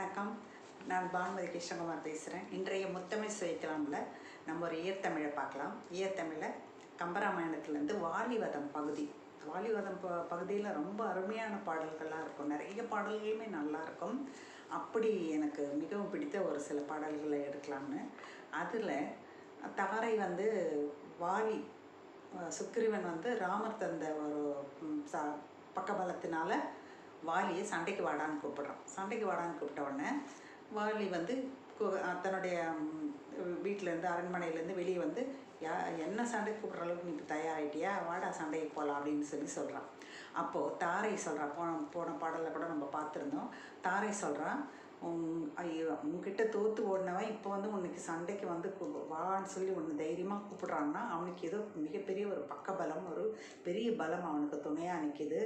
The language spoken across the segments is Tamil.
வணக்கம். நான் பானுமதி கிருஷ்ணகுமார் பேசுகிறேன். இன்றைய முத்தமிழ் சுவைக்கலாம்ல நம்ம ஒரு ஈர்த்தமிழை பார்க்கலாம். ஈர்த்தமிழில் கம்பராமாயணத்துலேருந்து வாலிவதம் பகுதி. வாலிவதம் பகுதியில் ரொம்ப அருமையான பாடல்கள்லாம் இருக்கும். நிறைய பாடல்களுமே நல்லாயிருக்கும். அப்படி எனக்கு மிகவும் பிடித்த ஒரு சில பாடல்களை எடுக்கலாம்னு. அதில் தாரை வாலி சுக்ரீவன் ராமர் தந்த ஒரு பக்கபலத்தினால வாலியை சண்டைக்கு வாடான்னு கூப்பிட்றான். சண்டைக்கு வாடான்னு கூப்பிட்ட உடனே வாலி தன்னுடைய வீட்டிலேருந்து அரண்மனையிலேருந்து வெளியே என்ன சண்டைக்கு கூப்பிட்ற அளவுக்கு நீ தயாராகிட்டியா, வாடா சண்டைக்கு போகலாம் அப்படின்னு சொல்கிறான். அப்போது தாரை சொல்கிறான். போன பாடலில் கூட நம்ம பார்த்துருந்தோம். தாரை சொல்கிறான், ஐயோ உங்ககிட்ட தோற்று ஓடினவன் இப்போ உன்னைக்கு சண்டைக்கு வான்னு சொல்லி ஒன்று தைரியமாக கூப்பிட்றான்னா அவனுக்கு ஏதோ மிகப்பெரிய ஒரு பக்கபலம், ஒரு பெரிய பலம் அவனுக்கு துணையாக நிற்கிது.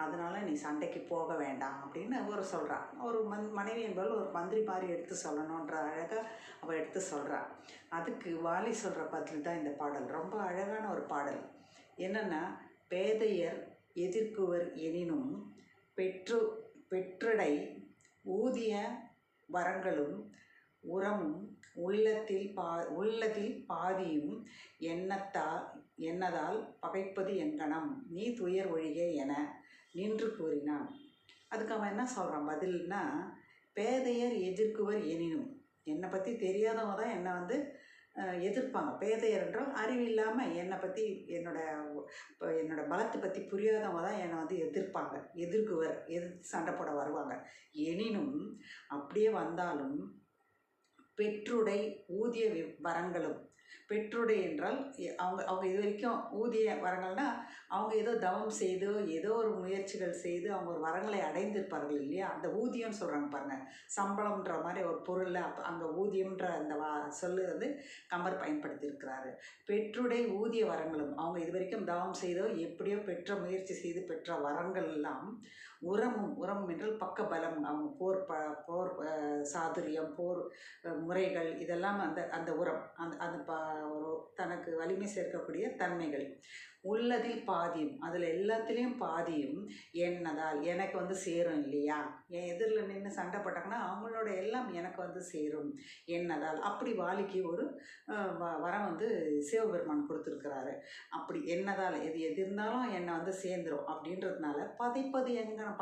அதனால் நீ சண்டைக்கு போக வேண்டாம் அப்படின்னு ஒரு சொல்கிறான். ஒரு மனைவி என்பவள் ஒரு மந்திரி மாதிரி எடுத்து சொல்லணுன்ற அழகாக அவள் எடுத்து சொல்கிறாள். அதுக்கு வாலி சொல்கிற பதில் தான் இந்த பாடல். ரொம்ப அழகான ஒரு பாடல். என்னென்னா, பேதையர் எதிர்க்குவர் எனினும் பெற்றடை ஊதிய வரங்களும் உரமும் உள்ளதில் பாதியும் என்னதால் பகைப்பது எங்கனம் நீ துயர் ஒழிக என நின்று கூறினான். அதுக்கு அவன் என்ன சொல்கிறான் பதில்னா, பேதையர் எதிர்க்குவர் எனினும், என்னை பற்றி தெரியாதவங்க தான் என்னை எதிர்ப்பாங்க. பேதையர் என்றால் அறிவில்லாமல் என்னை பற்றி என்னோட பலத்தை பற்றி புரியாதவங்க தான் என்னை எதிர்ப்பாங்க. எதிர்க்குவர் சண்டை போட வருவாங்க. எனினும் அப்படியே வந்தாலும் பெற்றுடை ஊதிய வரங்களும், பெற்றுடை என்றால் அவங்க இது வரைக்கும் ஊதிய வரங்கள்னால் அவங்க ஏதோ தவம் செய்தோ ஏதோ ஒரு முயற்சிகள் செய்து அவங்க ஒரு வரங்களை அடைந்திருப்பார்கள் இல்லையா. அந்த ஊதியம்னு சொல்கிறாங்க பாருங்கள், சம்பளம்ன்ற மாதிரி ஒரு பொருளில் அங்கே ஊதியம்ன்ற அந்த சொல்லு கம்பர் பயன்படுத்தியிருக்கிறாரு. பெற்றுடை ஊதிய வரங்களும், அவங்க இது வரைக்கும் தவம் செய்தோ எப்படியோ பெற்ற முயற்சி செய்து பெற்ற வரங்கள் எல்லாம் உரமும் என்றால் பக்க பலம், அவங்க போர் சாதுரியம், போர் முறைகள், இதெல்லாம் அந்த உரம், அந்த ஒரு தனக்கு வலிமை சேர்க்கக்கூடிய தன்மைகள். உள்ளதில் பாதியும், அதில் எல்லாத்துலேயும் பாதியும் என்னதால் எனக்கு சேரும் இல்லையா. என் எதிரில் நின்று சண்டை போட்டாங்கன்னா அவங்களோட எல்லாம் எனக்கு சேரும் என்னதால். அப்படி வாலிக்கு ஒரு வரம் சிவபெருமான் கொடுத்துருக்கிறாரு. அப்படி என்னதால் எது இருந்தாலும் என்னை சேர்ந்துடும் அப்படின்றதுனால பகைப்பது எங்கனம்.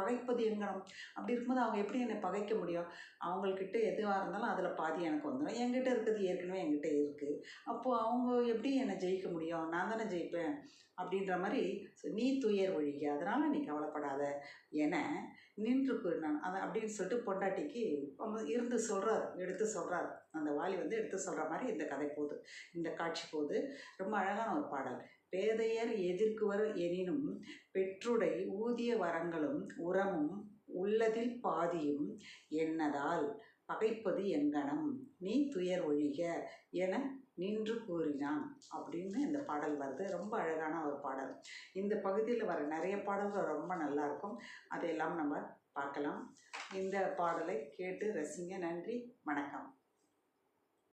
அப்படி இருக்கும்போது அவங்க எப்படி என்னை பகைக்க முடியும்? அவங்கக்கிட்ட எதுவாக இருந்தாலும் அதில் பாதி எனக்கு வந்துடும். என்கிட்ட இருக்கிறது ஏற்கனவே என்கிட்ட இருக்குது. அப்போது அவங்க எப்படி என்னை ஜெயிக்க முடியும்? நான் தானே ஜெயிப்பேன் அப்படின்ற மாதிரி. நீ துயர் ஒழிக, அதனால் நீ கவலைப்படாத என நின்று கூறினான். அப்படின்னு சொல்லிட்டு பொண்டாட்டிக்கு எடுத்து சொல்கிறார். அந்த வாலி எடுத்து சொல்கிற மாதிரி இந்த கதை போகுது, இந்த காட்சி போகுது. ரொம்ப அழகான ஒரு பாடல். பேதையர் எதிர்க்குவர் எனினும் பெற்றுடை ஊதிய வரங்களும் உரமும் உள்ளதில் பாதியும் என்னதால் பகைப்பது எங்கனம் நீ துயர் ஒழிக என நின்று கூறினான் அப்படின்னு இந்த பாடல் வருது. ரொம்ப அழகான ஒரு பாடல். இந்த பகுதியில் வர நிறைய பாடல்கள் ரொம்ப நல்லாயிருக்கும். அதையெல்லாம் நம்ம பார்க்கலாம். இந்த பாடலை கேட்டு ரசிங்க. நன்றி, வணக்கம்.